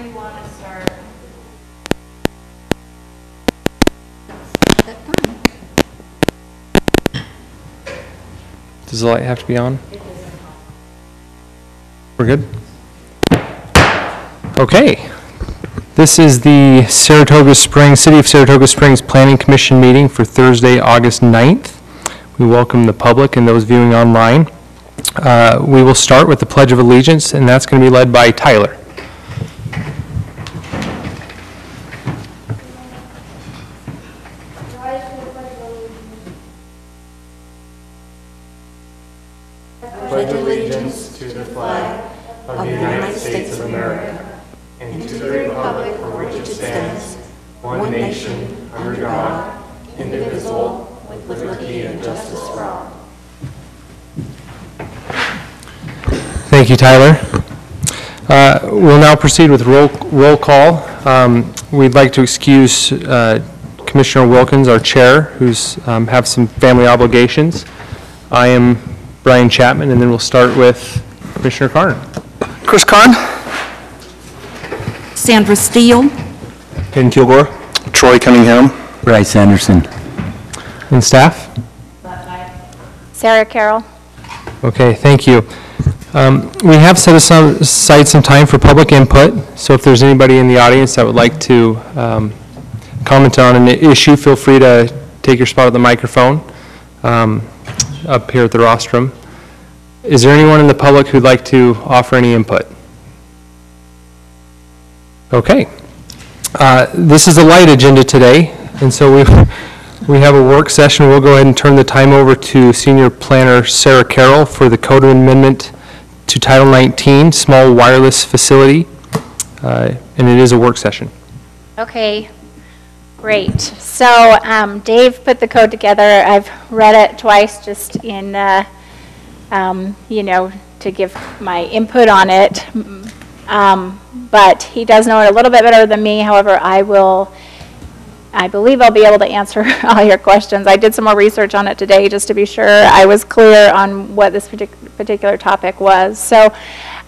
you want to start? Does the light have to be on? We're good? Okay. This is the City of Saratoga Springs Planning Commission meeting for Thursday, August 9th. We welcome the public and those viewing online. We will start with the Pledge of Allegiance, and that's going to be led by Tyler. Pledge allegiance to the flag of the United States of America and to the republic for which it stands, one nation, under God, indivisible, with liberty and justice for all. Thank you, Tyler. We'll now proceed with roll call. We'd like to excuse Commissioner Wilkins, our chair, who's have some family obligations. I am Brian Chapman, and then we'll start with Commissioner Carn. Chris Kahn. Sandra Steele. Ken Kilgore. Troy Cunningham. Bryce Anderson. And staff? Sarah Carroll. Okay, thank you. We have set aside some time for public input, so if there's anybody in the audience that would like to comment on an issue, feel free to take your spot at the microphone up here at the rostrum. Is there anyone in the public who'd like to offer any input? Okay. This is a light agenda today, and so we have a work session. We'll go ahead and turn the time over to Senior Planner Sarah Carroll for the Code Amendment to Title 19, Small Wireless Facility, and it is a work session. Okay, great. So Dave put the code together. I've read it twice just in, to give my input on it. But he does know it a little bit better than me. However, I believe I'll be able to answer all your questions. I did some more research on it today just to be sure I was clear on what this particular topic was. So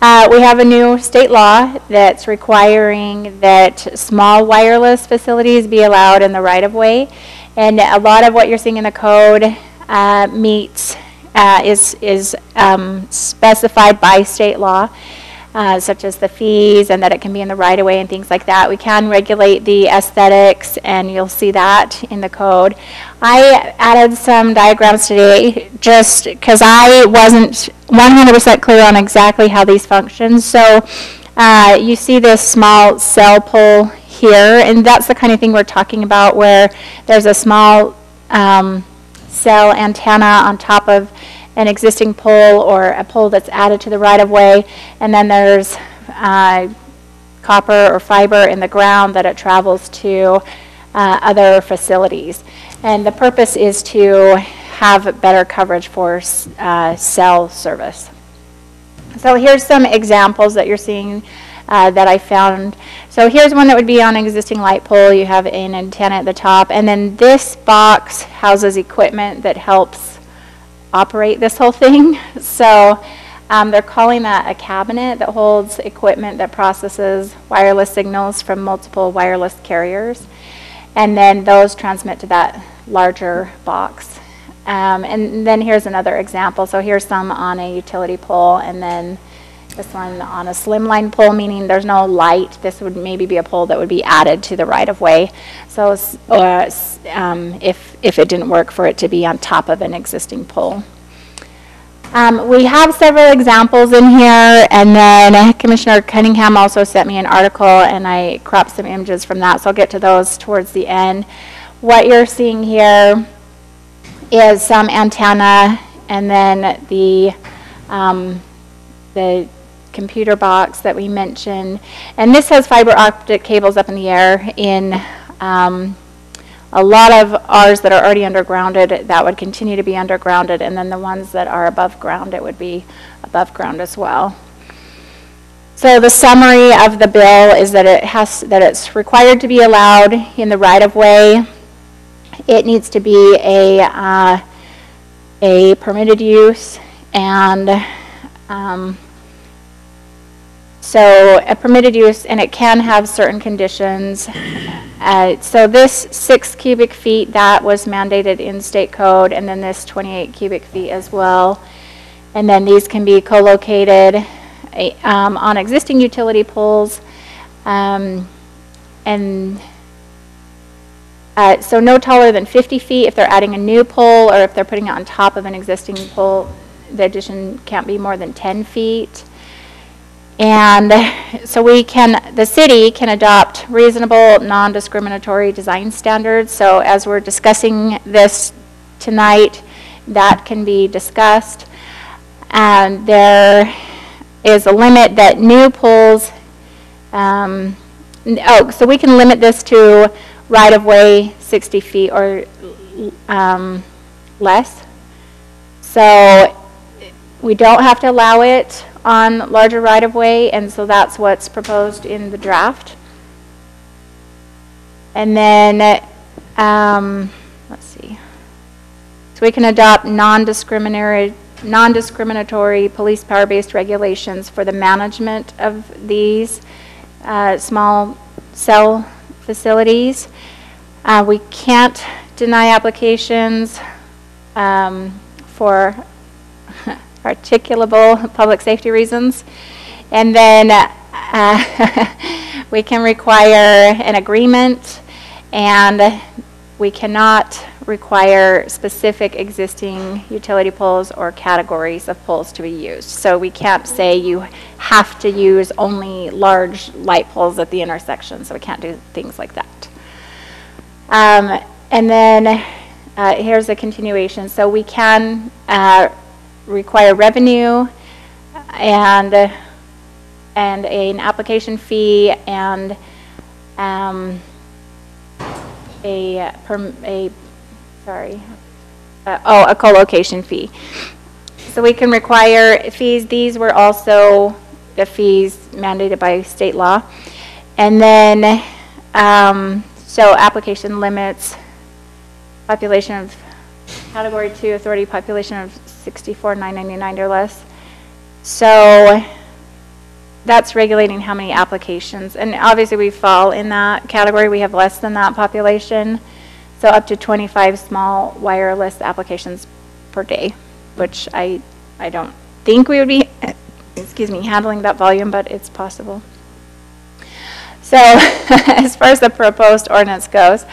we have a new state law that's requiring that small wireless facilities be allowed in the right-of-way. And a lot of what you're seeing in the code is specified by state law. Such as the fees and that it can be in the right-of-way and things like that. We can regulate the aesthetics, and you'll see that in the code. I added some diagrams today just because I wasn't 100% clear on exactly how these function. So you see this small cell pole here, and that's the kind of thing we're talking about where there's a small cell antenna on top of an existing pole or a pole that's added to the right-of-way, and then there's copper or fiber in the ground that it travels to other facilities. And the purpose is to have better coverage for cell service. So here's some examples that you're seeing that I found. So here's one that would be on an existing light pole. You have an antenna at the top, and then this box houses equipment that helps operate this whole thing. So they're calling that a cabinet that holds equipment that processes wireless signals from multiple wireless carriers, and then those transmit to that larger box. And then here's another example. So here's some on a utility pole, and then this one on a slimline pole, meaning there's no light. This would maybe be a pole that would be added to the right-of-way. So if it didn't work for it to be on top of an existing pole. We have several examples in here, and then Commissioner Cunningham also sent me an article, and I cropped some images from that, so I'll get to those towards the end. What you're seeing here is some antenna, and then the computer box that we mentioned, and this has fiber optic cables up in the air. In a lot of ours that are already undergrounded, that would continue to be undergrounded, and then the ones that are above ground, it would be above ground as well. So the summary of the bill is that it's required to be allowed in the right-of-way. It needs to be a permitted use, and So a permitted use, and it can have certain conditions. So this 6 cubic feet, that was mandated in state code, and then this 28 cubic feet as well. And then these can be co-located on existing utility poles. So no taller than 50 feet if they're adding a new pole, or if they're putting it on top of an existing pole, the addition can't be more than 10 feet. And so the city can adopt reasonable, non-discriminatory design standards. So as we're discussing this tonight, that can be discussed. And there is a limit that new poles, so we can limit this to right-of-way 60 feet or less. So we don't have to allow it on larger right-of-way, and so that's what's proposed in the draft. And then, let's see. So we can adopt non-discriminatory police power-based regulations for the management of these small cell facilities. We can't deny applications for articulable public safety reasons. And then we can require an agreement, and we cannot require specific existing utility poles or categories of poles to be used. So we can't say you have to use only large light poles at the intersection, so we can't do things like that. And then here's a continuation. So we can require revenue and an application fee and a co-location fee. So we can require fees. These were also the fees mandated by state law. And then, so application limits, population of category 2 authority population of 64,999 or less. So that's regulating how many applications. And obviously we fall in that category. We have less than that population. So up to 25 small wireless applications per day, which I don't think we would be, excuse me, handling that volume, but it's possible. So as far as the proposed ordinance goes,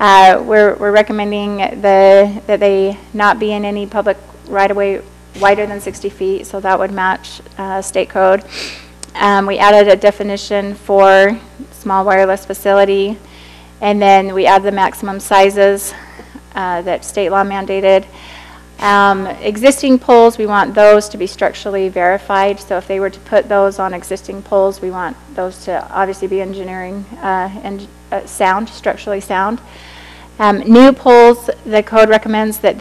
we're recommending that they not be in any public right-of-way wider than 60 feet, so that would match state code. We added a definition for small wireless facility, and then we add the maximum sizes that state law mandated. Existing poles, we want those to be structurally verified. So if they were to put those on existing poles, we want those to obviously be engineering and sound, structurally sound. New poles, the code recommends that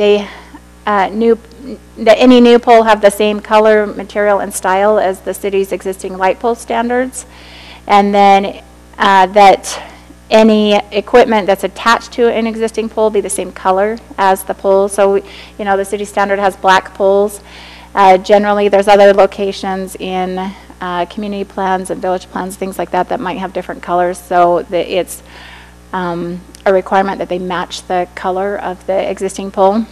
any new pole have the same color, material, and style as the city's existing light pole standards, and then that any equipment that's attached to an existing pole be the same color as the pole. So, you know, the city standard has black poles. Generally, there's other locations in community plans and village plans, things like that, that might have different colors. So it's a requirement that they match the color of the existing pole.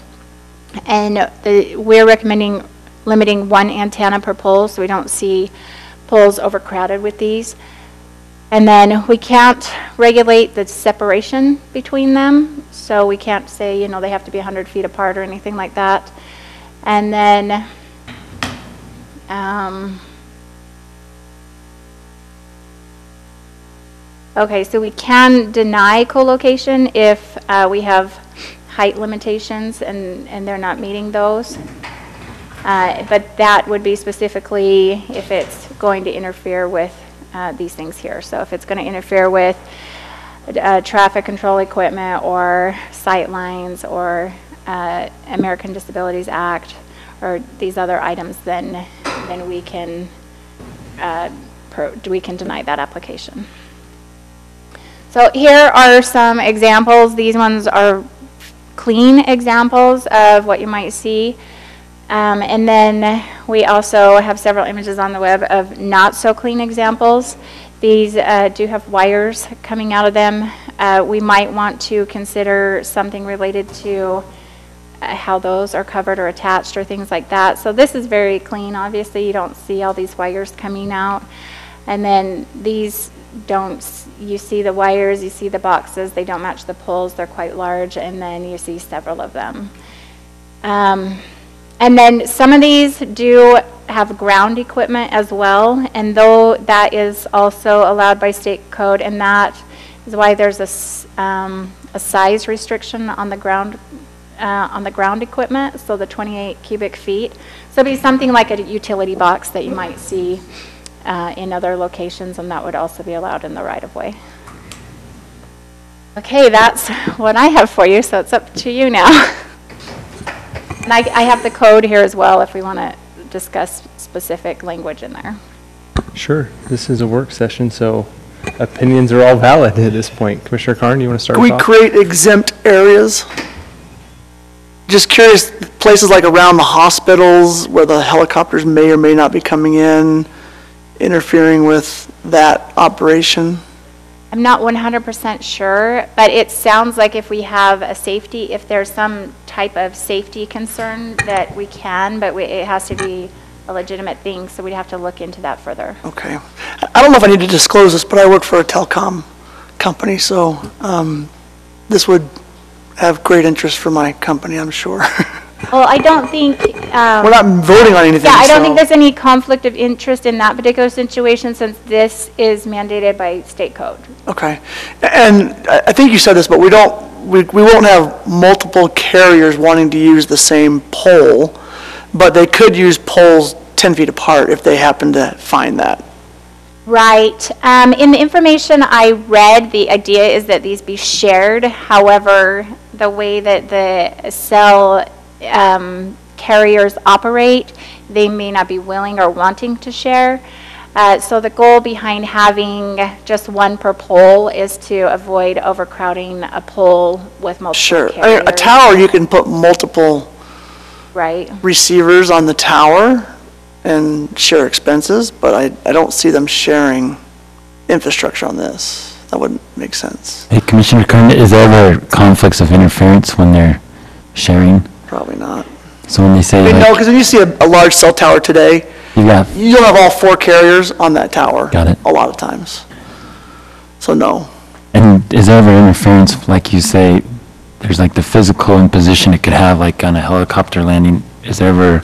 And we're recommending limiting 1 antenna per pole, so we don't see poles overcrowded with these. And then we can't regulate the separation between them, so we can't say, you know, they have to be 100 feet apart or anything like that. And then okay, so we can deny co-location if we have height limitations and they're not meeting those. But that would be specifically if it's going to interfere with these things here. So if it's going to interfere with traffic control equipment or sight lines or American Disabilities Act or these other items, then we can deny that application. So here are some examples. These ones are clean examples of what you might see. And then we also have several images on the web of not so clean examples. These do have wires coming out of them. We might want to consider something related to how those are covered or attached or things like that. So this is very clean. Obviously, you don't see all these wires coming out. And then these don't, you see the wires, you see the boxes, they don't match the poles, they're quite large, and then you see several of them. And then some of these do have ground equipment as well, and though that is also allowed by state code, and that is why there's a size restriction on the ground equipment, so the 28 cubic feet. So it'd be something like a utility box that you might see in other locations, and that would also be allowed in the right-of-way. Okay, that's what I have for you, so it's up to you now. And I have the code here as well if we want to discuss specific language in there. Sure. This is a work session, so opinions are all valid at this point. Commissioner Carn, you want to start Can we us off? create exempt areas? Just curious, places like around the hospitals where the helicopters may or may not be coming in, interfering with that operation? I'm not 100% sure, but it sounds like if we have a safety, if there's some type of safety concern that we can, but it has to be a legitimate thing, so we'd have to look into that further. Okay. I don't know if I need to disclose this, but I work for a telecom company, so this would have great interest for my company, I'm sure. Well, I don't think... We're not voting on anything, Yeah, I don't so- think there's any conflict of interest in that particular situation since this is mandated by state code. Okay. And I think you said this, but we won't have multiple carriers wanting to use the same pole, but they could use poles 10 feet apart if they happen to find that. Right. In the information I read, the idea is that these be shared. However, the way that the cell carriers operate, they may not be willing or wanting to share. So the goal behind having just one per pole is to avoid overcrowding a pole with multiple Sure. carriers. I mean, a tower, you can put multiple Right. receivers on the tower and share expenses, but I don't see them sharing infrastructure on this. That wouldn't make sense. Hey, Commissioner Kern, is there ever conflicts of interference when they're sharing? Probably not. So when they say, I mean, no, like, because when you see a large cell tower today, you got, you'll have all 4 carriers on that tower. Got it. A lot of times. So no. and is there ever interference, like you say, there's like the physical imposition it could have, like on a helicopter landing, is there ever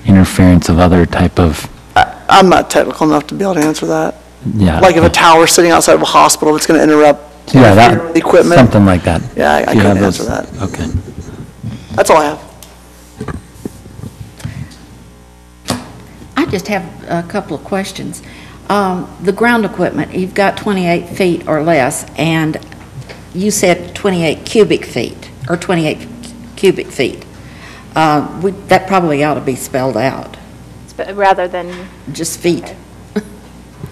interference of other type of, I'm not technical enough to be able to answer that. yeah. Like if a tower sitting outside of a hospital, it's going to interrupt Yeah, the equipment. something like that. Yeah, I If you couldn't have answer those- that. Okay. That's all I have. I just have a couple of questions. The ground equipment, you've got 28 feet or less, and you said 28 cubic feet, or 28 cubic feet. That probably ought to be spelled out, Rather than, just feet.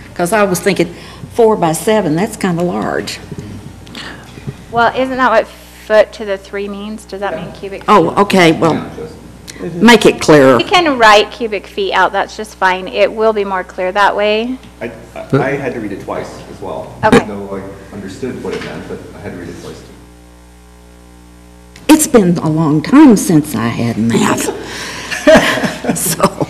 Because I was thinking 4 by 7, that's kind of large. well, isn't that what foot to the 3 means? Does that mean cubic feet? Oh, okay, well, make it clearer. We can write cubic feet out, that's just fine. It will be more clear that way. I had to read it twice as well. Okay. Even though I understood what it meant, but I had to read it twice. It's been a long time since I had math. So,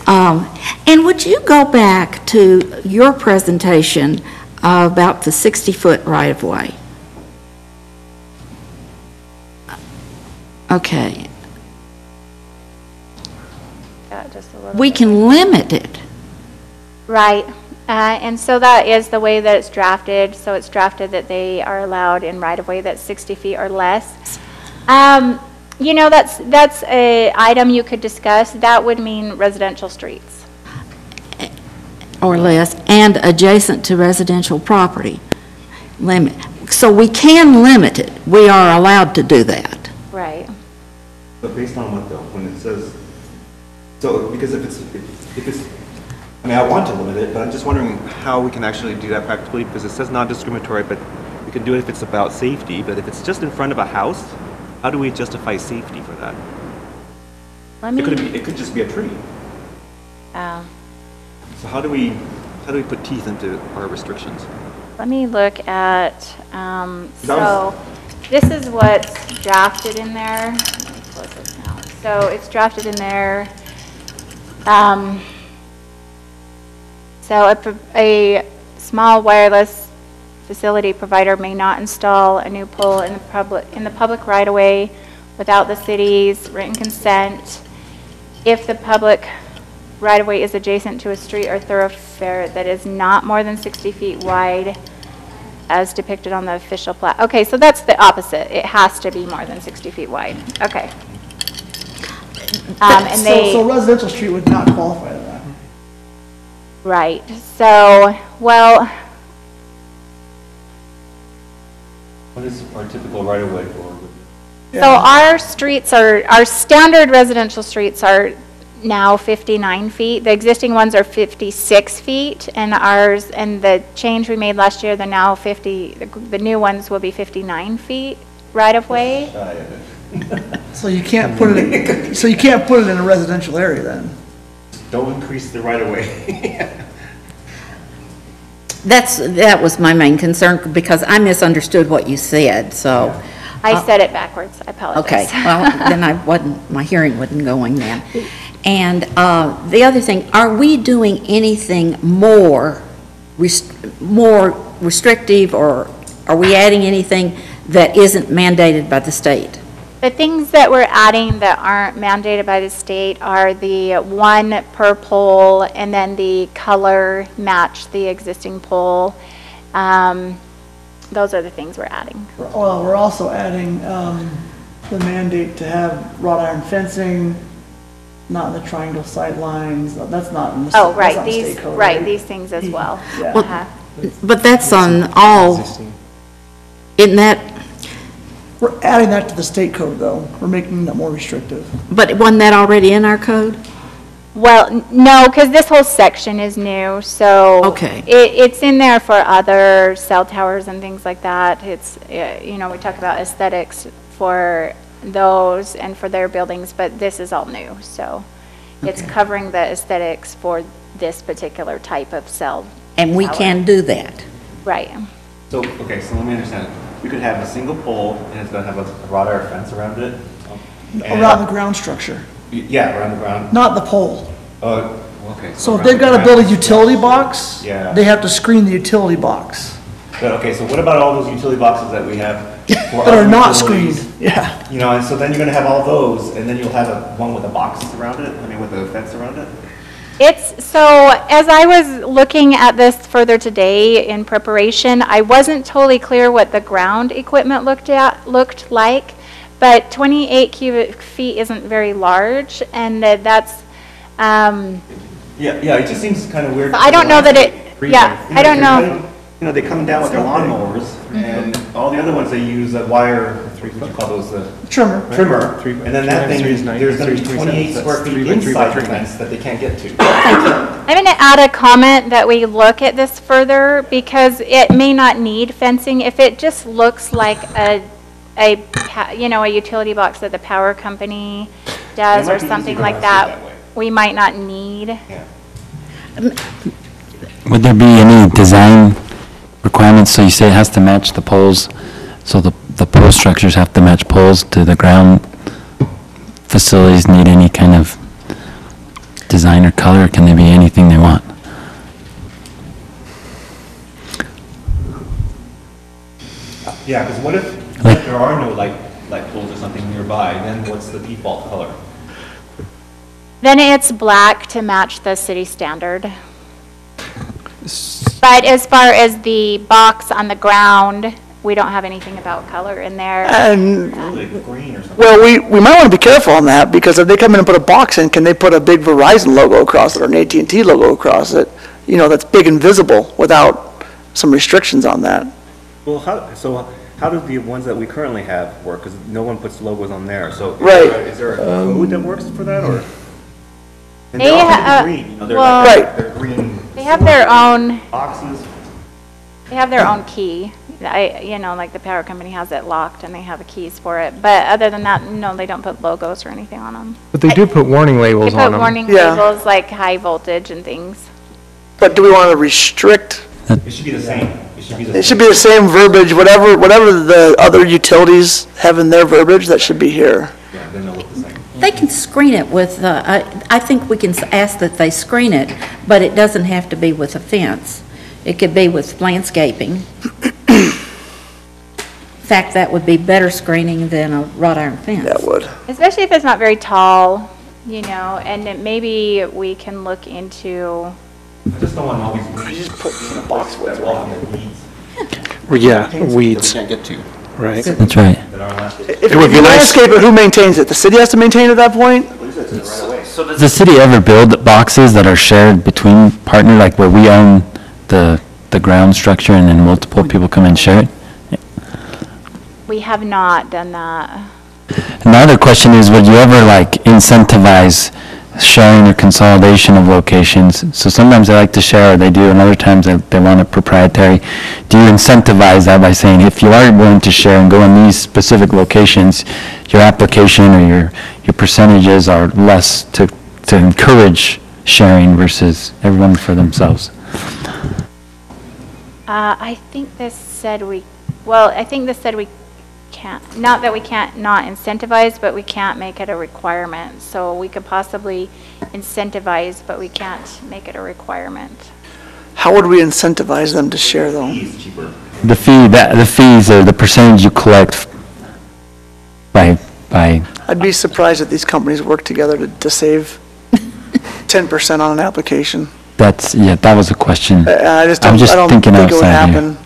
and would you go back to your presentation about the 60-foot right-of-way? Okay. Just a little We bit. can limit it. Right, and so that is the way that it's drafted. So it's drafted that they are allowed in right-of-way that's 60 feet or less. You know, that's a item you could discuss. That would mean residential streets. Or less, and adjacent to residential property. Limit. So we can limit it. We are allowed to do that. Right. But based on what though? When it says, so because if it's, I mean, I want to limit it, but I'm just wondering how we can actually do that practically, because it says non-discriminatory, but we can do it if it's about safety, but if it's just in front of a house, how do we justify safety for that? Let me, It could just be a tree. So how do we put teeth into our restrictions? let me look at, so this is what's drafted in there. Let me close this now. So it's drafted in there. So a small wireless facility provider may not install a new pole in the public right-of-way without the city's written consent if the public right-of-way is adjacent to a street or thoroughfare that is not more than 60 feet wide as depicted on the official plat. Okay, so that's the opposite. It has to be more than 60 feet wide. Okay. And So residential street would not qualify to that. right. So, well, What is our typical right-of-way for? so our streets our standard residential streets are now 59 feet. The existing ones are 56 feet, and the change we made last year, they're now 50, the new ones will be 59 feet right of way. So you can't put it in a residential area then? Don't increase the right-of-way. That was my main concern, because I misunderstood what you said, so. I said it backwards, I apologize. Okay, well, then my hearing wasn't going then. And the other thing, are we doing anything more restrictive, or are we adding anything that isn't mandated by the state? The things that we're adding that aren't mandated by the state are the one per pole, and then the color match the existing pole. Those are the things we're adding. Well, we're also adding the mandate to have wrought iron fencing, not in the triangle sightlines. That's not in the Oh, that's right, not in the state code, right, these things as well. Yeah. Well, Uh-huh. But that's on all, isn't that, We're adding that to the state code, though. We're making that more restrictive. but wasn't that already in our code? Well, no, because this whole section is new, so. Okay. It's in there for other cell towers and things like that. It's, we talk about aesthetics for those and for their buildings, but this is all new, so. It's covering the aesthetics for this particular type of cell. And we tower. can do that. Right. So, okay, so let me understand. We could have a single pole, and it's gonna have a wrought iron fence around it? And- Around the ground structure, Yeah, around the ground. not the pole. Okay. So if around they've the got to build a ground. utility box, Yeah. they have to screen the utility box But, okay, so what about all those utility boxes that we have? for that are other not utilities? screened. Yeah. You know, and so then you're gonna have all those, and then you'll have one with a box around it, with a fence around it? So as I was looking at this further today in preparation, I wasn't totally clear what the ground equipment looked like, but 28 cubic feet isn't very large, and that's, Yeah, it just seems kind of weird. I don't know that I don't know. You know, they come down with their lawnmowers, and all the other ones, they use a wire, what do you call those, the Trimmer. trimmer, and then that thing, there's gonna be 28 square feet inside the fence that they can't get to. I'm going to add a comment that we look at this further, because it may not need fencing. If it just looks like a utility box that the power company does It might or be something easier like to see that, that way. we might not need. Yeah. Would there be any design requirements? So you say it has to match the poles, so the pole structures have to match poles. Do the ground facilities need any kind of design or color, or can they be anything they want? Yeah, because what if there are no light poles or something nearby, then what's the default color? Then it's black to match the city standard. But as far as the box on the ground, we don't have anything about color in there. And, Like green or something? well, we might want to be careful on that, because if they come in and put a box in, can they put a big Verizon logo across it or an AT&T logo across it? That's big and visible without some restrictions on that. Well, how do the ones that we currently have work? Because no one puts logos on there, so. Right. Is there a code that works for that, or? And They they're all ha- green, well- they're green. They have their own, Boxes. They have their own key. Like the power company has it locked and they have the keys for it. But other than that, no, they don't put logos or anything on them. But they do put warning They labels on put them. warning Yeah. labels like high voltage and things. But do we want to restrict? It should be the same. It should be the same. It should be the same verbiage, whatever the other utilities have in their verbiage, that should be here. Yeah, then they'll look the same. They can screen it with, I think we can ask that they screen it, but it doesn't have to be with a fence. It could be with landscaping. In fact, that would be better screening than a wrought iron fence. That would. Especially if it's not very tall, and then maybe we can look into, I just don't want all these weeds. That walk in the weeds Yeah, that we weeds, can't get to, right. That's right. that are landscaped. If would be you nice- landscape it, who maintains it? The city has to maintain it at that point? Does the city ever build boxes that are shared between partner, like where we own the ground structure and then multiple people come and share it? we have not done that. Another question is, would you ever like incentivize sharing or consolidation of locations? So sometimes they like to share, or they do, and other times they want it proprietary. Do you incentivize that by saying, if you are willing to share and go in these specific locations, your application or your percentages are less to encourage sharing versus everyone for themselves? I think this said we can't, not that we can't not incentivize, but we can't make it a requirement. So we could possibly incentivize, but we can't make it a requirement. How would we incentivize them to share, though? It's cheaper. The fees are the percentage you collect by I'd be surprised if these companies work together to save 10% on an application. that was a question. I just I'm don't, just I don't thinking think it would outside here. happen.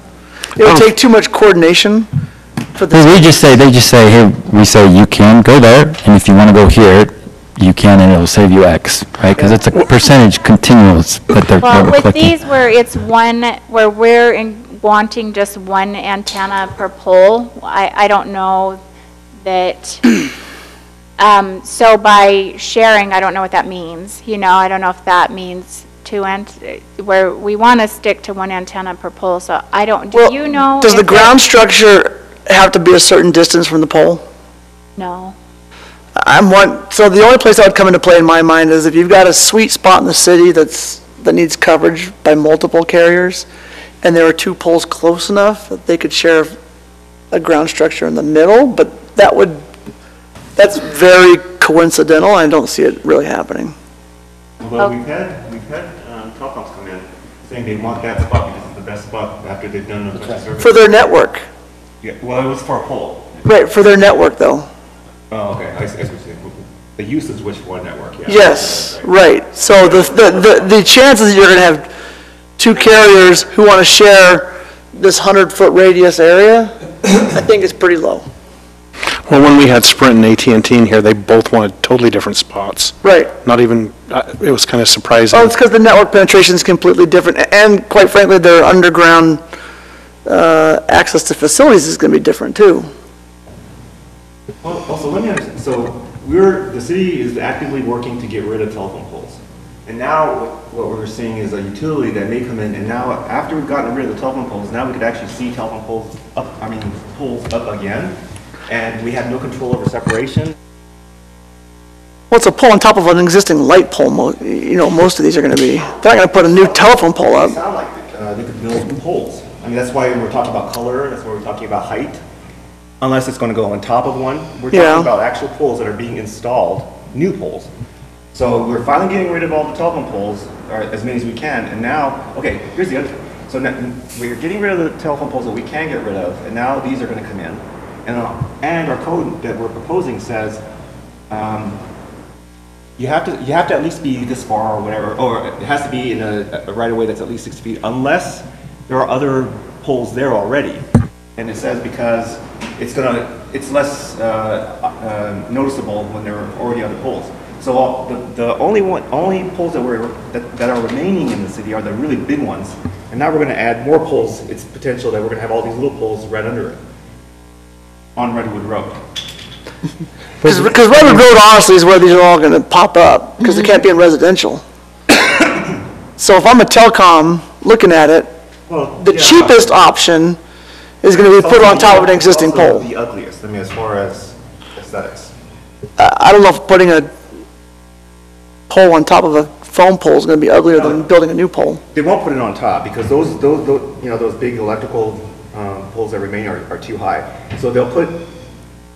It would take too much coordination for Well, the, they just say, hey, we say you can go there, and if you want to go here, you can, and it'll save you X, right? Because it's a percentage continuous that they're Well, with clicking. these where it's where we're wanting just one antenna per pole, I don't know that, so by sharing, I don't know what that means. I don't know if that means where we want to stick to one antenna per pole, so I don't, do you know? does the if ground structure have to be a certain distance from the pole? No. So the only place that would come into play in my mind is if you've got a sweet spot in the city that needs coverage by multiple carriers, and there are two poles close enough that they could share a ground structure in the middle, but that's very coincidental. I don't see it really happening. Although we've had telecoms come in saying they want that spot because it's the best spot after they've done a bunch of surveys. For their network. Yeah, well, it was for a pole. Right, for their network, though. Oh, okay, I see what you're saying. The usage was for one network, yeah. Yes, right. So the chances that you're going to have two carriers who want to share this 100-foot radius area, I think is pretty low. Well, when we had Sprint and AT&T in here, they both wanted totally different spots. Right. Not even, it was kind of surprising. Oh, it's because the network penetration is completely different, and quite frankly, their underground access to facilities is going to be different, too. Well, also, let me understand, so the city is actively working to get rid of telephone poles. And now, what we're seeing is a utility that may come in, and now, after we've gotten rid of the telephone poles, now we could actually see telephone poles up again, and we have no control over separation. Well, it's a pole on top of an existing light pole, most of these are going to be. They're not going to put a new telephone pole They up. sound like they could build poles. I mean, that's why we're talking about color, that's why we're talking about height. Unless it's going to go on top of one. We're Yeah. talking about actual poles that are being installed, new poles. So we're finally getting rid of all the telephone poles, or as many as we can, and now, okay, here's the other thing. So now, we're getting rid of the telephone poles that we can get rid of, and now these are going to come in. And our code that we're proposing says, you have to at least be this far or whatever, or it has to be in a right-of-way that's at least 60 feet, unless there are other poles there already. And it says because it's less noticeable when there are already other poles. So the only poles that are remaining in the city are the really big ones. And now we're going to add more poles. It's potential that we're going to have all these little poles right under it on Redwood Road. Because Redwood Road, honestly, is where these are all going to pop up, because they can't be in residential. So if I'm a telecom looking at it, Well, The yeah, cheapest option is going to be put on top of an existing also pole. the ugliest, I mean, as far as aesthetics. I don't know if putting a pole on top of a phone pole is going to be uglier than building a new pole. They won't put it on top because those you know, those big electrical poles that remain are too high. So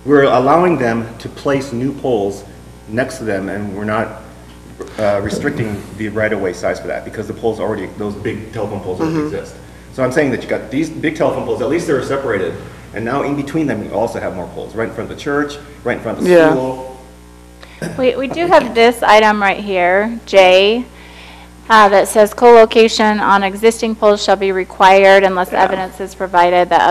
we're allowing them to place new poles next to them, and we're not restricting the right-of-way size for that because the poles already, those big telephone poles already exist. So I'm saying that you got these big telephone poles, at least they're separated, and now in between them, you also have more poles, right in front of the church, right in front of the Yeah. school. We do have this item right here, J, that says co-location on existing poles shall be required unless evidence is provided that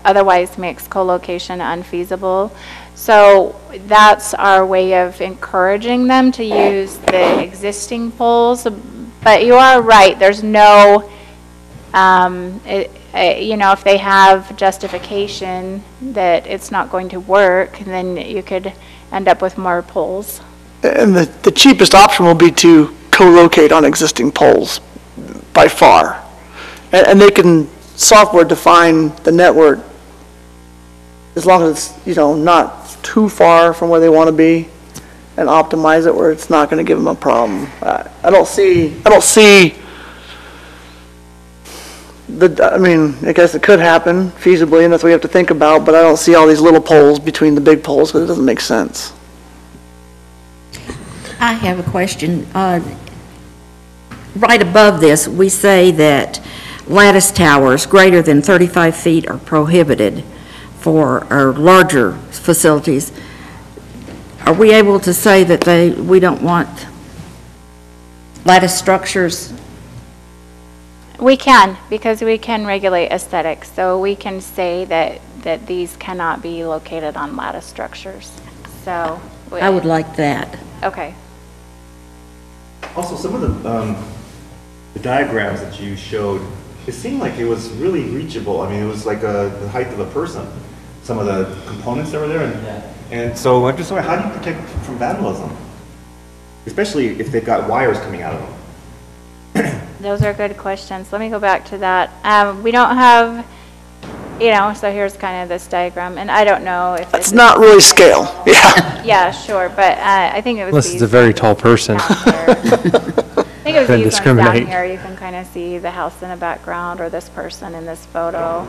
otherwise makes co-location unfeasible. So that's our way of encouraging them to use the existing poles. But you are right, there's no, you know, if they have justification that it's not going to work, then you could end up with more poles. And the cheapest option will be to co-locate on existing poles by far. And they can software define the network as long as it's, you know, not too far from where they want to be, and optimize it where it's not going to give them a problem. I don't see I mean, I guess it could happen feasibly, and that's what we have to think about, but I don't see all these little poles between the big poles, because it doesn't make sense. I have a question. Right above this, we say that lattice towers greater than 35 feet are prohibited for our larger facilities. Are we able to say that we don't want lattice structures? We can, because we can regulate aesthetics. So we can say that these cannot be located on lattice structures. So. I would like that. Okay. Also, some of the diagrams that you showed, it seemed like it was really reachable. I mean, it was like the height of a person, some of the components that were there. And so I'm just wondering, how do you protect from vandalism? Especially if they've got wires coming out of them. Those are good questions. Let me go back to that. We don't have, you know, so here's kind of this diagram, and I don't know if It's not really scale, yeah. Yeah, sure, but I think it was Unless it's a very tall person. I think it was Then these ones down discriminate. here. You can kind of see the house in the background, or this person in this photo.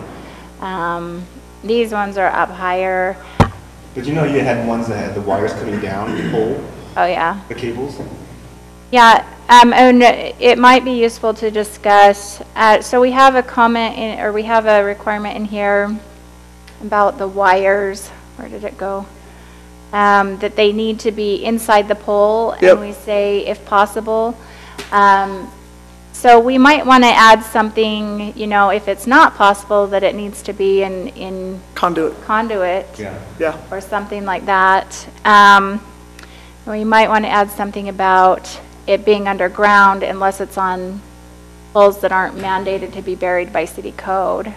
These ones are up higher. But you know, you had ones that had the wires coming down the pole, Oh, yeah. the cables. Yeah, and it might be useful to discuss, so we have a comment in, or we have a requirement in here about the wires. Where did it go? That they need to be inside the pole. Yep. And we say if possible. So we might want to add something, you know, if it's not possible, that it needs to be in conduit. Yeah. Or something like that. We might want to add something about it being underground unless it's on poles that aren't mandated to be buried by city code.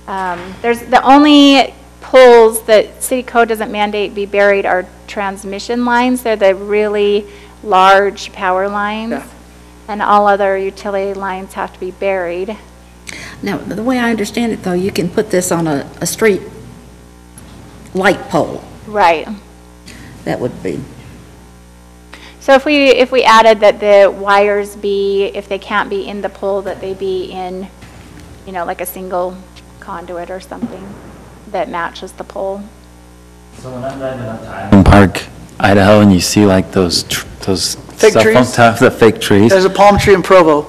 There's the only poles that city code doesn't mandate be buried are transmission lines. They're the really large power lines. Yeah. And all other utility lines have to be buried. Now, the way I understand it, though, you can put this on a street light pole. Right. That would be, So if we added that the wires be, if they can't be in the pole, that they be in, you know, like a single conduit or something that matches the pole. So when I'm driving up to Island Park, Idaho, and you see like those Fake stuff on trees? top, the fake trees. There's a palm tree in Provo.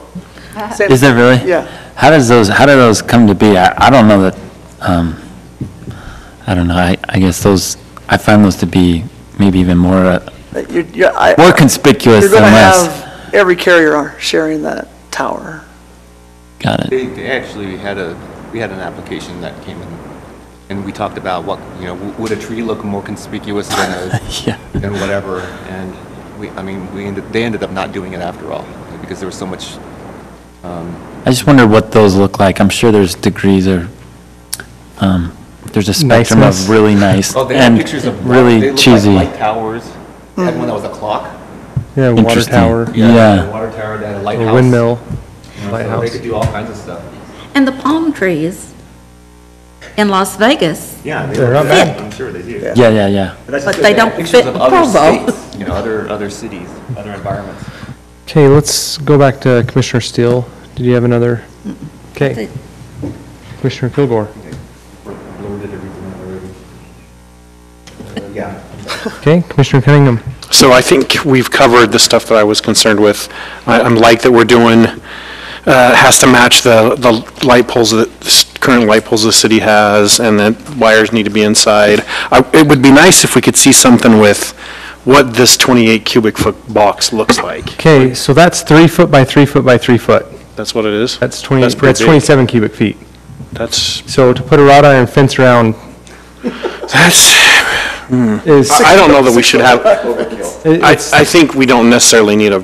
Same- Is there really? Yeah. How do those come to be? I don't know that, I don't know, I guess I find those to be maybe even more more conspicuous You're than going to less. have every carrier sharing that tower. Got it. They actually we had an application that came in, and we talked about what, you know, would a tree look more conspicuous than Yeah. than whatever, and they ended up not doing it after all, because there was so much, I just wonder what those look like. I'm sure there's degrees or, there's a spectrum Niceness. of really nice oh, they had and pictures of, really they looked cheesy. like light towers. They had one that was a clock. Yeah, water Interesting. tower, Yeah. A water tower, that had a a lighthouse. windmill, So lighthouse. they could do all kinds of stuff. And the palm trees in Las Vegas, Yeah, They're not bad. I'm sure they do. Yeah. but they don't Pictures fit of other Provo. states, you know, other cities, other environments. Okay, let's go back to Commissioner Steele. Did you have another? Okay. Commissioner Kilgore. Blurted everything out already. Yeah. Okay, Commissioner Cunningham. So I think we've covered the stuff that I was concerned with. I'm like that we're doing, has to match the light poles, that current light poles the city has, and that wires need to be inside. It would be nice if we could see something with what this 28 cubic foot box looks like. Okay, so that's 3 foot by 3 foot by 3 foot. That's what it is? That's 20, That's pretty that's big. 27 cubic feet. That's, So to put a wrought iron fence around that's, is. I don't know that we should have, it's- I think we don't necessarily need a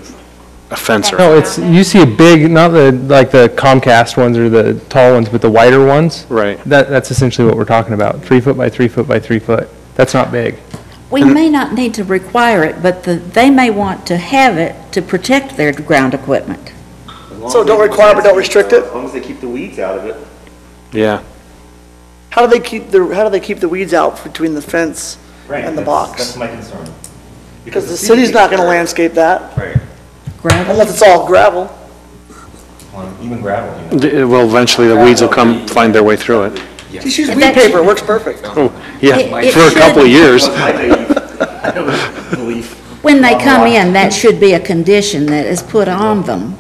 fence No, around. it's, you see a big, not the, like the Comcast ones or the tall ones, but the wider ones. Right. That's essentially what we're talking about, 3 foot by 3 foot by 3 foot. That's not big. We may not need to require it, but they may want to have it to protect their ground equipment. So don't require but don't restrict it? As long as they keep the weeds out of it. Yeah. How do they keep the weeds out between the fence and the box? That's my concern. Because the city's not gonna landscape that, Right. Gravel, unless it's all gravel. Even gravel, you know. Well, eventually the weeds will come, find their way through it. Just use And weed that- paper, it works perfect. Oh, yeah, It for a couple of should- years. Belief. when they come in, that should be a condition that is put on them,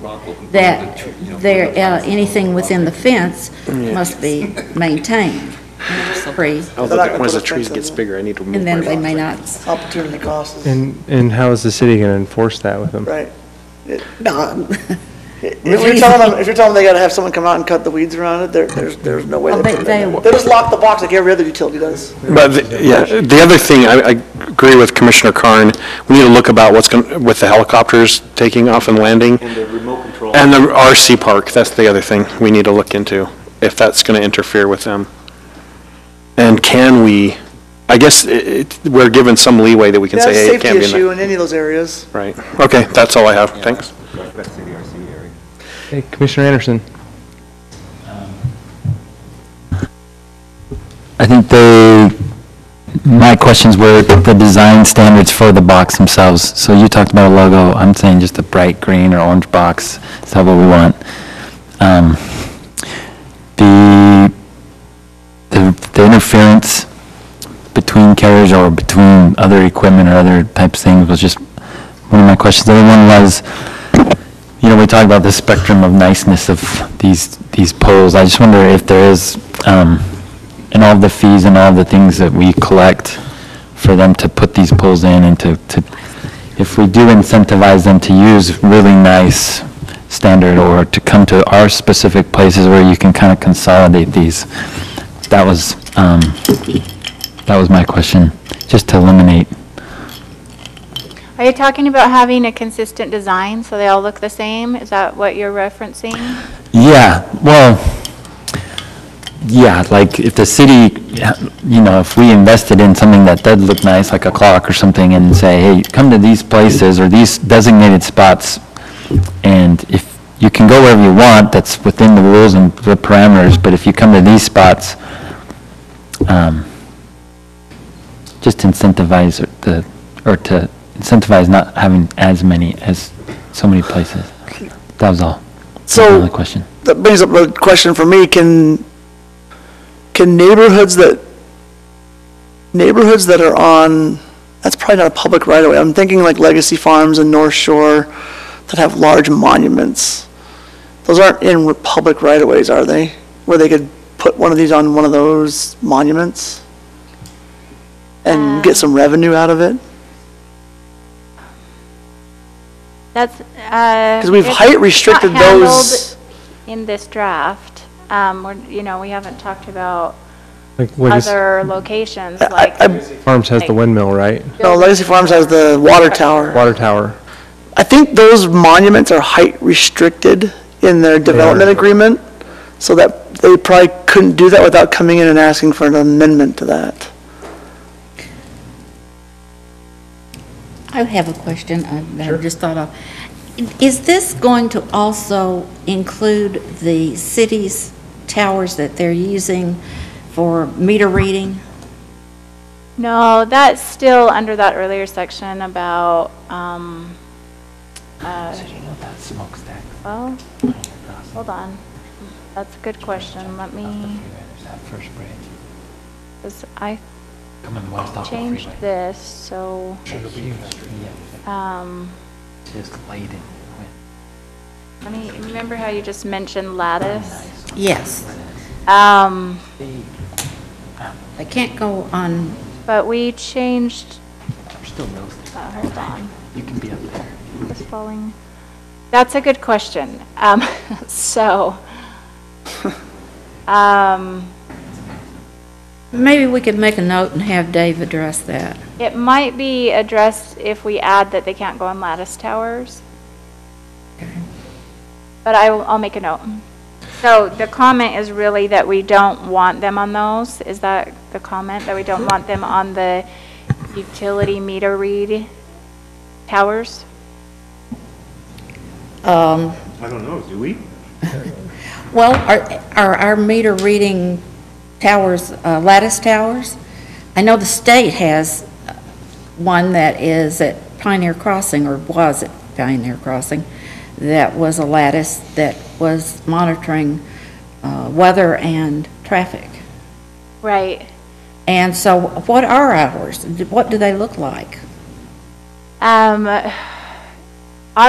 that anything within the fence must be maintained free, Oh, They're not gonna once put the a trees fence gets in. bigger, I need to move and then my they may not. Opportunity costs, And how is the city going to enforce that with them? right. No, If you're telling them they gotta have someone come out and cut the weeds around it, there's no way Oh, they they- put it they- in there. They just lock the box like every other utility does. But, yeah, the other thing, I agree with Commissioner Carn, we need to look about what's going, with the helicopters taking off and landing, And the remote control. and the RC park, that's the other thing we need to look into, if that's going to interfere with them. And can we, I guess we're given some leeway that we can Yeah, say, it's a hey, it safety can't be in issue there. in any of those areas. Right, okay, that's all I have, thanks. That's CDRC area. Hey, Commissioner Anderson. I think my questions were the design standards for the box themselves. So you talked about a logo, I'm saying just a bright green or orange box, is that what we want? The interference between carriers or between other equipment or other types of things was just one of my questions. The other one was, you know, we talked about the spectrum of niceness of these poles. I just wonder if there is, in all the fees and all the things that we collect for them to put these poles in and to if we do incentivize them to use really nice standard or to come to our specific places where you can kind of consolidate these. That was my question, just to eliminate. Are you talking about having a consistent design so they all look the same? Is that what you're referencing? Yeah, well, yeah, like if the city, you know, if we invested in something that did look nice, like a clock or something, and say, hey, come to these places or these designated spots, and if you can go wherever you want, that's within the rules and the parameters, but if you come to these spots, just incentivize or to incentivize not having as many as so many places. That was all. So- Another question. That brings up a question for me, can neighborhoods that are on, that's probably not a public right of way, I'm thinking like Legacy Farms and North Shore that have large monuments. Those aren't in public right of ways, are they? Where they could put one of these on one of those monuments and get some revenue out of it? That's, Because we've it's height restricted not handled those. in this draft. We haven't talked about Like Legacy other locations, like. Farms has the windmill, right? No, Legacy Farms has the water tower. Water tower. I think those monuments are height restricted in their development agreement, so that they probably couldn't do that without coming in and asking for an amendment to that. I have a question that I just thought of. Is this going to also include the city's towers that they're using for meter reading? No, that's still under that earlier section about, Smokestack. well, hold on. That's a good question. Let me, First break. 'cause I Coming west off the changed freeway. this, so, Just light it. let me, remember how you just mentioned lattice? Yes. They can't go on, But we changed, There's still no thing. hold on. You can be up there. Just falling. That's a good question. So, maybe we could make a note and have Dave address that. it might be addressed if we add that they can't go on lattice towers. But I'll make a note. So the comment is really that we don't want them on those? Is that the comment, that we don't want them on the utility meter read towers? I don't know, do we? Well, are our meter reading towers, lattice towers? I know the state has one that is at Pioneer Crossing, or was at Pioneer Crossing, that was a lattice that was monitoring weather and traffic. Right. And so what are ours? What do they look like? Our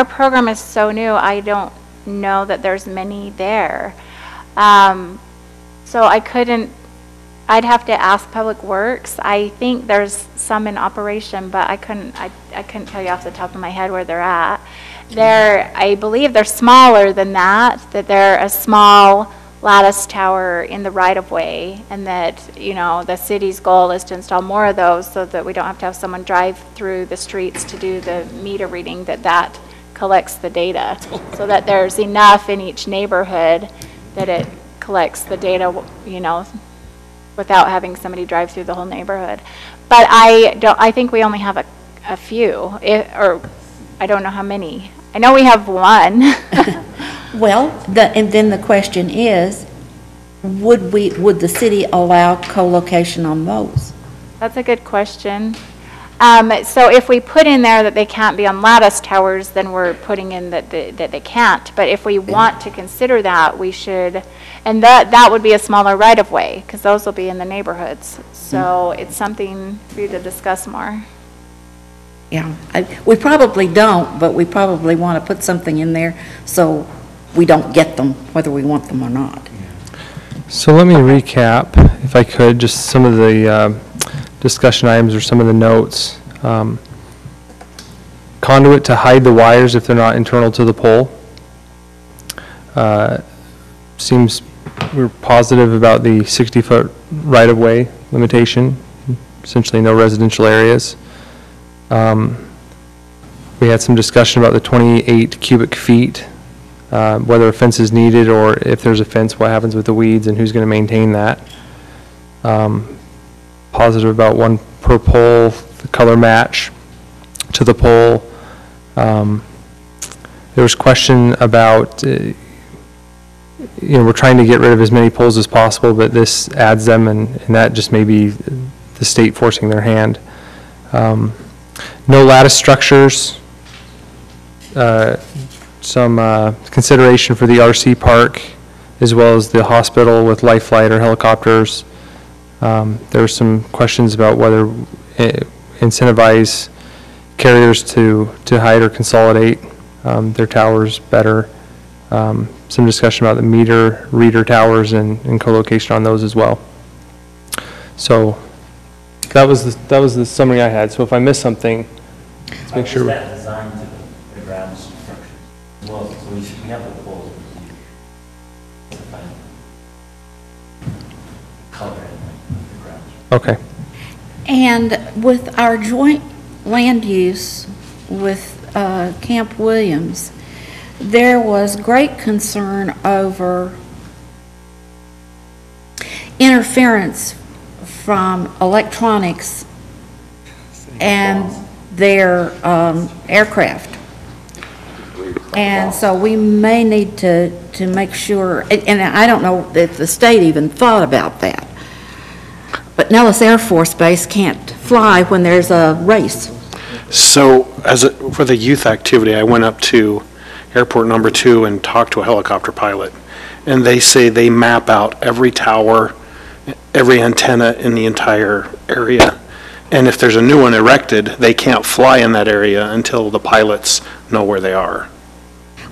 program is so new, I don't know that there's many there. So I'd have to ask Public Works. I think there's some in operation, but I couldn't tell you off the top of my head where they're at. I believe they're smaller than that they're a small lattice tower in the right-of-way, and that, the city's goal is to install more of those so that we don't have to have someone drive through the streets to do the meter reading, that collects the data, so that there's enough in each neighborhood that it collects the data, without having somebody drive through the whole neighborhood. But I think we only have a few, or I don't know how many. I know we have one. Well, and then the question is, would the city allow co-location on those? That's a good question. So if we put in there that they can't be on lattice towers, then we're putting in that they can't. But if we want to consider that, we should, and that would be a smaller right-of-way, because those will be in the neighborhoods. So it's something for you to discuss more. Yeah, we probably don't, but we probably want to put something in there so we don't get them, whether we want them or not. So let me recap, if I could, just some of the discussion items or some of the notes. Conduit to hide the wires if they're not internal to the pole. Seems we're positive about the 60-foot right-of-way limitation, essentially no residential areas. We had some discussion about the 28 cubic feet, whether a fence is needed, or if there's a fence, what happens with the weeds and who's going to maintain that. Positive about one per pole, the color match to the pole. There was question about, we're trying to get rid of as many poles as possible, but this adds them, and that just may be the state forcing their hand. No lattice structures. Some consideration for the RC park, as well as the hospital with life flight or helicopters. There were some questions about whether incentivize carriers to hide or consolidate their towers better. Some discussion about the meter reader towers and co-location on those as well. So that was the summary I had. So if I missed something, let's make sure. How is that designed to the ground structures as well? So we have the poles. Color the ground. Okay. And with our joint land use with Camp Williams, there was great concern over interference from electronics and their aircraft. And so we may need to make sure, and I don't know if the state even thought about that. But Nellis Air Force Base can't fly when there's a race. So for the youth activity, I went up to Airport Number 2 and talked to a helicopter pilot. And they say they map out every tower, every antenna in the entire area. And if there's a new one erected, they can't fly in that area until the pilots know where they are.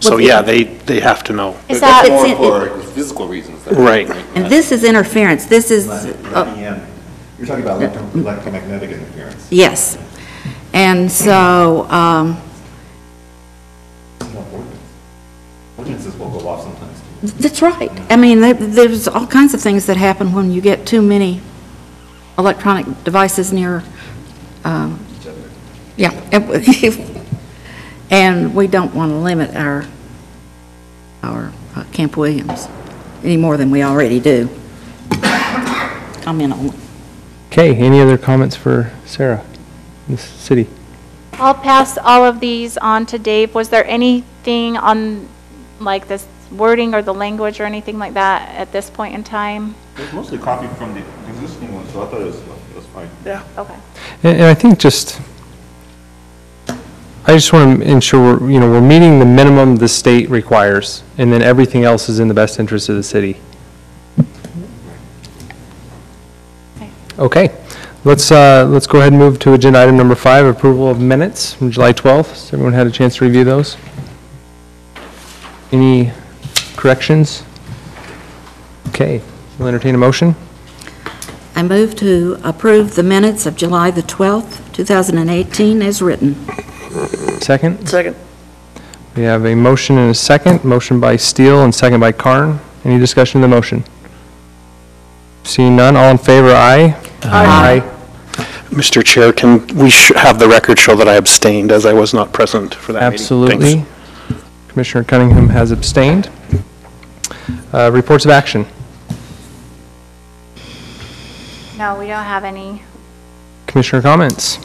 So yeah, they have to know. Is But that's that, more for physical reasons. though, Right. And this is interference, this is, You're talking about electromagnetic interference. yes. And so, Ordinances will go off sometimes. that's right. I mean, there's all kinds of things that happen when you get too many electronic devices near, yeah. And we don't want to limit our Camp Williams any more than we already do. Comment on it. Okay, any other comments for Sarah, the city? I'll pass all of these on to Dave. Was there anything on, like, this wording or the language or anything like that at this point in time? It was mostly copied from the existing one, so I thought it was fine. Yeah. Okay. And I think I just want to ensure we're meeting the minimum the state requires, and then everything else is in the best interest of the city. Okay, let's go ahead and move to agenda item number 5, approval of minutes from July 12th. Has everyone had a chance to review those? Any corrections? Okay, we'll entertain a motion. I move to approve the minutes of July the 12th, 2018 as written. Second? Second. We have a motion and a second. Motion by Steele and second by Karn. Any discussion of the motion? Seeing none, all in favor, aye. Aye. Mr. Chair, can we have the record show that I abstained as I was not present for that meeting? Absolutely. Thanks. Commissioner Cunningham has abstained. Reports of action. No, we don't have any. Commissioner comments.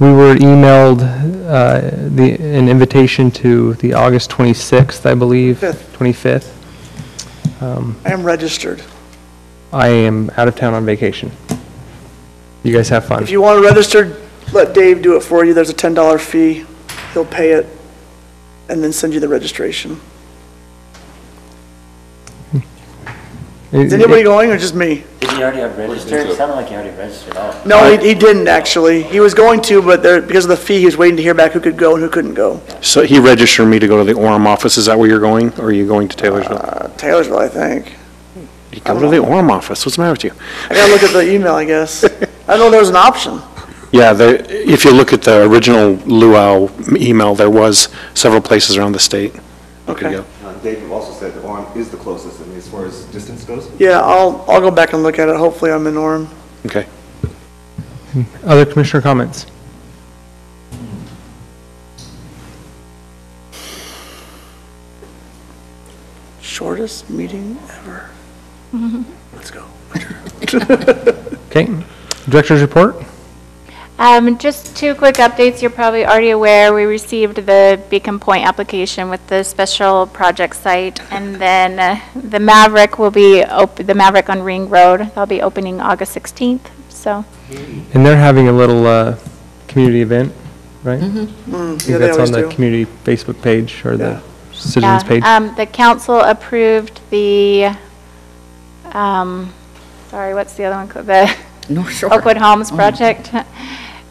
We were emailed an invitation to the August 26th, I believe, 25th. I am registered. I am out of town on vacation. You guys have fun. If you want to register, let Dave do it for you. There's a $10 fee. He'll pay it and then send you the registration. Is anybody going or just me? Did you already have registered? It sounded like you already registered out. No, he didn't actually. He was going to, but because of the fee, he was waiting to hear back who could go and who couldn't go. So he registered me to go to the Orem office. Is that where you're going, or are you going to Taylorsville? Taylorsville, I think. You go to the Orem office. What's the matter with you? I gotta look at the email, I guess. I don't know if there was an option. Yeah, if you look at the original Luau email, there was several places around the state. You could Okay. go. Dave also said that Orem is the closest, I mean, as far as distance goes. Yeah, I'll go back and look at it. Hopefully I'm in Orem. Okay. Other commissioner comments? Shortest meeting ever. Let's go. Okay. Director's report? Just 2 quick updates. You're probably already aware, we received the Beacon Point application with the special project site, and then the Maverick will be, the Maverick on Ring Road, they'll be opening August 16th, so. And they're having a little community event, right? I Yeah, think they that's on always the do. community Facebook page or Yeah. the citizens page. The council approved the, sorry, what's the other one called? The North Shore. Oakwood Homes project.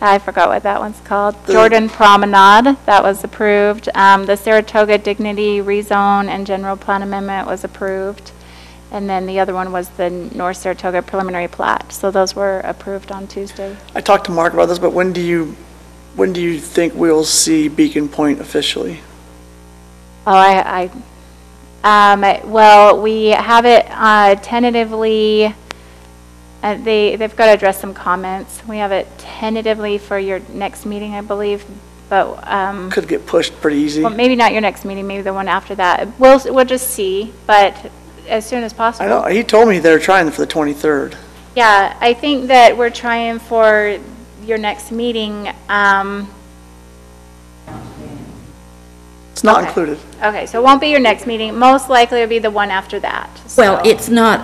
I forgot what that one's called. Jordan Promenade, that was approved. The Saratoga Dignity Rezone and General Plan Amendment was approved. And then the other one was the North Saratoga Preliminary Plat. So those were approved on Tuesday. I talked to Mark about this, but when do you think we'll see Beacon Point officially? Oh, well, we have it tentatively, they've got to address some comments. We have it tentatively for your next meeting, I believe, but, Could get pushed pretty easy. well, maybe not your next meeting, maybe the one after that. We'll just see, but as soon as possible. I know, he told me they're trying for the 23rd. Yeah, I think that we're trying for your next meeting. It's not Okay. included. Okay, so it won't be your next meeting. Most likely it'll be the one after that. Well, So- it's not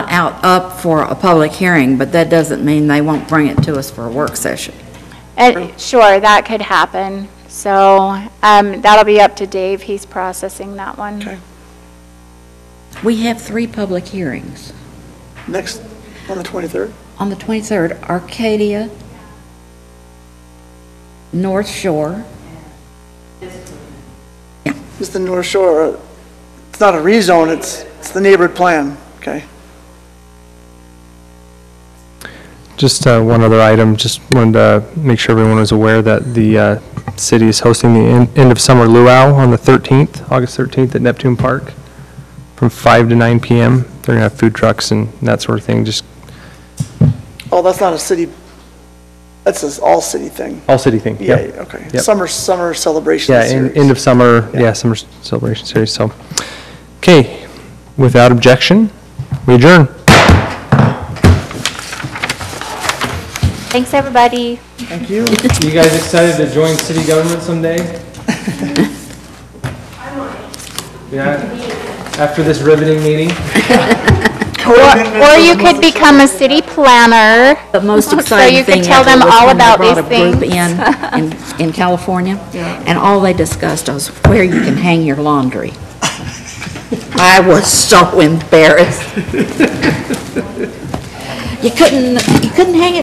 up for a public hearing, but that doesn't mean they won't bring it to us for a work session. Sure, that could happen. So that'll be up to Dave. He's processing that one. Okay. We have 3 public hearings. Next, on the 23rd? On the 23rd, Arcadia, North Shore. It's the North Shore. It's not a rezone, it's the neighborhood plan, okay? Just one other item, just wanted to make sure everyone was aware that the city is hosting the end of summer luau on the 13th, August 13th at Neptune Park from 5 to 9 p.m. They're going to have food trucks and that sort of thing, just Oh, that's not a city, that's an all-city thing. all city thing. Yeah, Yep. okay. Yep. Summer celebration Yeah, series. end of summer, yeah, summer celebration series, so. Okay, without objection, we adjourn. Thanks, everybody. Thank you. You guys excited to join city government someday? Yeah, after this riveting meeting? Or you could become a city planner. The most So you exciting could thing tell ever them was all when they about brought these a group things. in California, and all they discussed was where you can hang your laundry. I was so embarrassed. You couldn't hang it